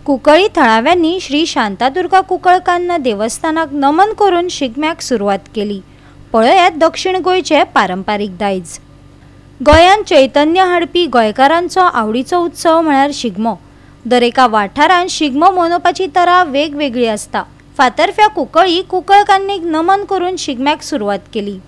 कुंकळी थळाव्यांनी श्री शांतादुर्गा कुंकळकान्न देवस्थानाक नमन करून शिगम्याक सुरवात केली। पळयात दक्षिण गोयचे पारंपारिक दायज। गोंयान चैतन्य हाडपी गोंयकारांचो आवडीचो उत्सव म्हळ्यार शिगमो। दर एका वाठारांत शिगमो मनोवपाची तरा वेगवेगळी आसता। फातर्फ्या कुंकळी कुंकळकान्नीक नमन करून शिगम्याक सुरवात केली।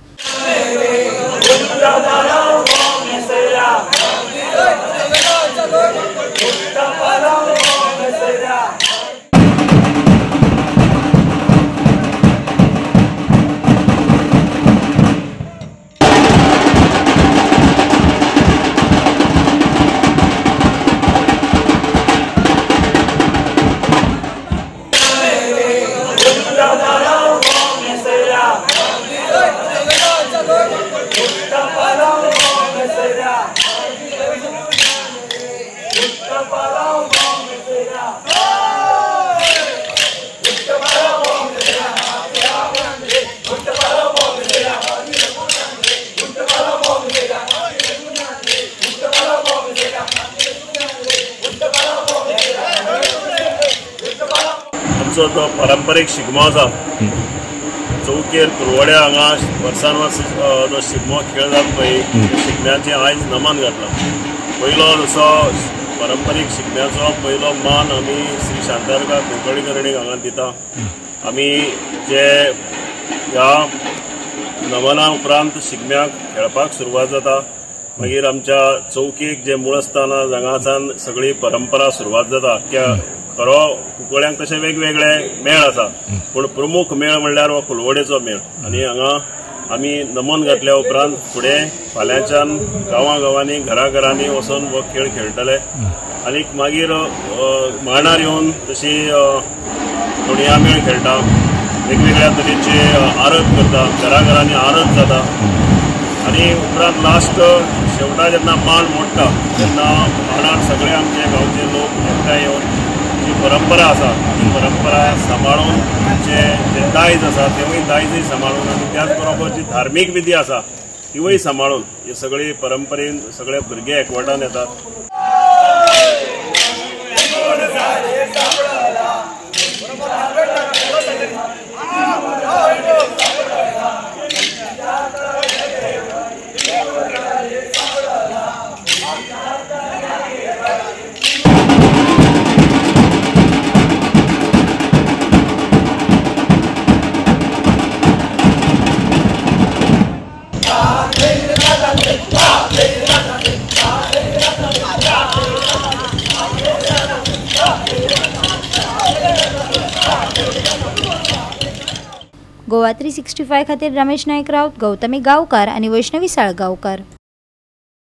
आमचो तो पारंपारीक शिगमो आसा। चौकेर कुरवड्या हांगा वर्सान वर्स जो शिगमो खेळ जाता पळय, शिगम्याचें आयज नमन घातला। पयलो जसो पारंपारीक शिगम्याचो पयलो मान आमी श्री शांतादुर्गा कुंकळीकर्णीक हांगा दिता। आमी जे ह्या नमना उपरांत शिगम्याक खेळपाक सुरवात जाता। मागीर आमच्या चौकीक जे मूळस्थान हांगासान सगळी परंपरा सुरवात जाता। खरो कुंकळ्यांक तशे वेगवेगळे मेळ आसा, पूण प्रमुख मेळ म्हणल्यार हो कुलवडेचो मेळ। आनी हांगा आमी नमन घातल्या उपरांत फुडें फाल्यांच्यान गांवांनी घरांनी वचून हो खेळ खेळटले। आनीक मागीर मांडार येवन तशी तोणया मेळ खेळटा, वेगवेगळ्या तरेचे आरत करता, घरांनी आरत जाता। आनी उपरांत लास्ट शेवटा जेन्ना मांड मोडटा तेन्ना मांडार सगळे आमचे गांवचे लोक एकठांय येवन जी परंपरा आसा ती परंपरा सांबाळून जे दायज आसा तेवूय दायजूय सांबाळून आनी त्याच बरोबर जी धार्मीक विधी आसा तिवूय सांबाळून ही सगळी परंपरेन सगळे भुरगे एकवटान येतात। गोवा 365 खातीर रमेश नायक राऊत, गौतमी गांवकार आणि वैष्णवी साळगांवकार।